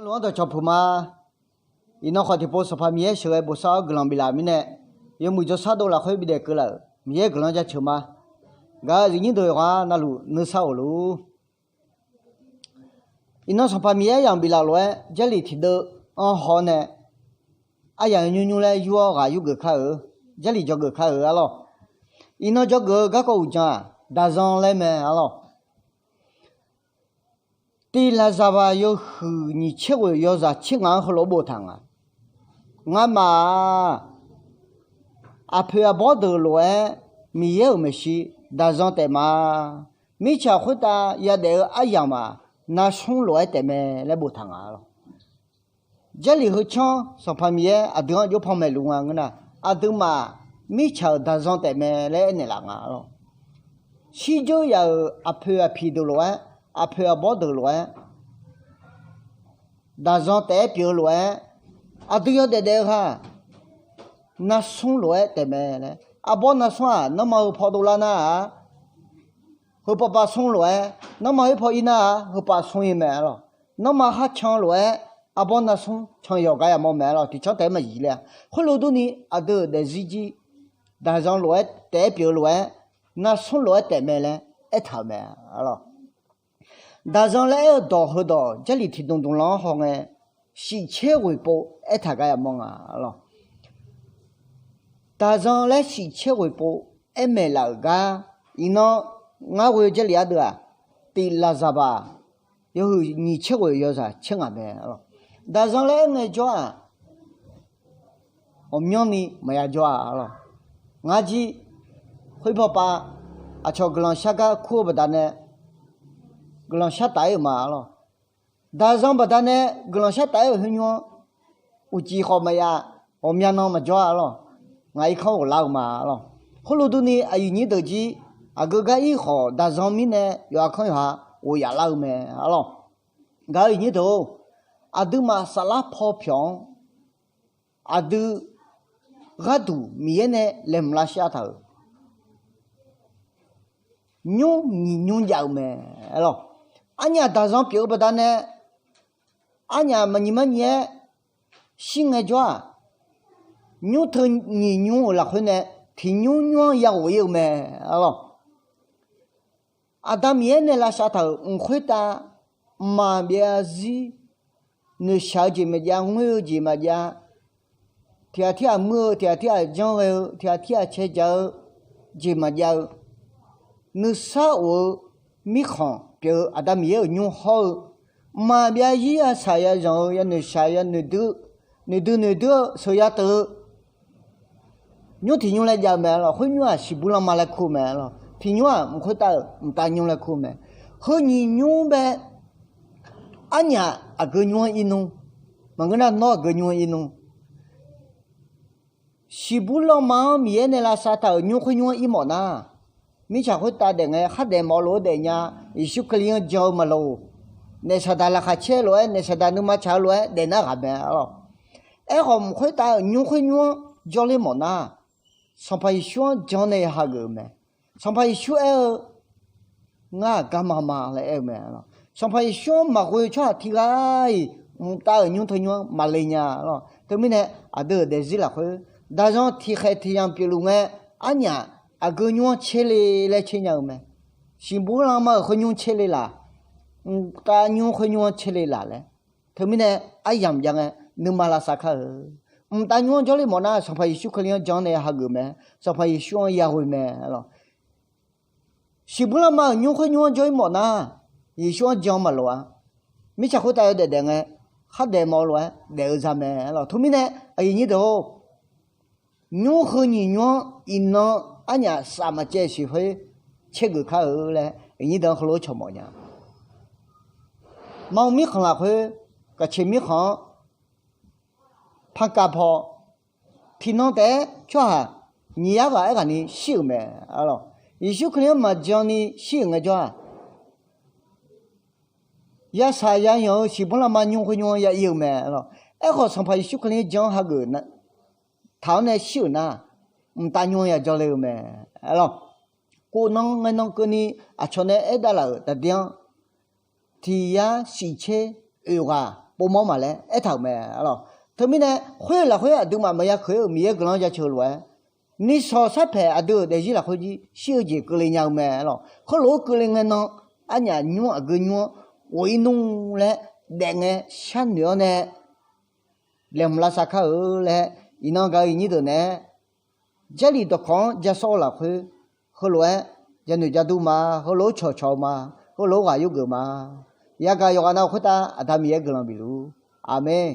luang to chopu ma ino khati po sofa mie shwe bo sa glang bila mine ye mu jo sa do la khoi bi de ke la mie glang ja chuma ga ri ni do wa na lu ne sa lu ino sofa mie yang bila lo je li thi de an ho ne a yang nyu nyu le yu ga yu ge kha je li jo ge kha lo ino jo ge ga ko ja da zong le me lo第拉萨巴有和你吃过要啥吃俺和萝卜汤啊？俺妈阿婆阿包头乱，没有没事，但上的嘛，没吃回答也得阿样嘛，那送乱的me来不汤啊了。这里和抢上旁边阿等就旁边路啊，我那阿等嘛没吃但上的me来那啷啊了。西就要阿婆阿皮头乱。阿婆阿包头乱，但上代表乱，阿都要得哈，那送乱得没嘞？阿包那算，那么跑到了那，和爸爸送乱，那么一跑一那和爸送一没了，那么还抢乱，阿包那送抢要个也没没了，就抢得没意了。后来多呢，阿都在自己，但上乱代表乱，那送乱得没嘞？一头没了。但上来到后头，这里听懂老好哎，洗车回报，哎，他个也忙啊了。但上来洗车回报，哎，没那个，因那我回这里头啊，对拉萨吧，有你车回要啥，车俺没了。但上来我叫啊，我娘呢没有叫啊了，我去回报吧，啊，瞧个人下个苦不大呢。个人下大有嘛咯，但上不但呢，个人下大有很远，我几号么呀？我面那么抓咯，我一看我老嘛咯，后来都呢，啊有你都知，啊个一号，但上面呢，要看一下我也老么咯，个有你都，啊都嘛沙拉泡票，啊都，个都面呢来不拉下头，牛叫么咯。俺家打上表不打呢，俺家么你们也新个抓，牛头你牛了后呢，听牛也我有么咯？啊，他面呢拉下头，回答马别子，你小姐么家，我有姐么家，天天摸，天天讲哦，天天吃酒，姐么家，你啥我没看。表阿达没有用好，马边伊啊啥呀人呀你啥呀你都，所以都，用听用来讲没了，会用啊是不让马来哭没了，听用啊不会打用来哭没，和你用呗，俺家啊个用一弄，我跟他哪个用一弄，是不让马面那拉啥头用会用一毛呐。มีชาวคนตาเด็กไงขัดเดมอโลเดียนอิสุกเลี้ยงจอมาโลในสถานละขัดเชลวยในสถานนุมาชาวลวยเดน่ากับแม่หรอไอ้ผมคนตายุ่งจอเลยหมดนะสัมภาระช่วงจอในหาเกอแม่สัมภาระช่วงง่ากำมาเลยแม่หรอสัมภาระช่วงมาคุยช่วงที่ไรตายุ่งมาเลยเนี่ยหรอแต่ไม่เนี่ยอาเดอเดซิละคุยดาจงที่ใครที่ยังเปลุงไงอันเนี่ย啊个娘吃嘞来吃鸟么？是不让嘛和娘吃嘞啦，大娘和娘吃嘞啦嘞。他们呢，啊样啊，你马拉萨克，大娘家里么那，上怕一宿可能讲那哈个么，上怕一宿也会么咯。是不让嘛娘和娘家么那，一宿讲嘛咯啊，没吃好大有的的哎，哈的么咯，的啥么咯？他们呢，哎你都，娘和你娘一闹。俺家啥么这些会吃个卡后嘞，你等好多吃么呢？猫咪看了会，个前面看，怕嘎跑，听到的就哈，你也个爱个你笑没啊咯？有时可能嘛叫你笑个就哈，也啥样样，是不啦嘛用会用也有没咯？哎好上怕有时可能讲下个呢，他呢笑呢。ta nhung ya cho leo me alo cô nong cái ni à cho nên ấy đã là ta tiếng thì ya si che yoga bố máu mà lẽ ấy thằng mẹ alors thôi mình này khuya là khuya đừng mà mày khuya mía cái nó ra chơi luôn ni so sát phải à đưa để gì là khuya gì siêu gì cái này nhau mẹ alors khó lỗ cái này nó anh nhà nhua cái nhua ôi nung lẽ đèn nghe sáng nữa nè làm là sao khờ lẽ nó cái như thế nè gia đình đó con gia số là khuya khó lỗ gia nữ gia tu mà khó lỗ cho mà khó lỗ vào yêu mà ya cái nào khuya ta à ta mía cái nó bị lu amen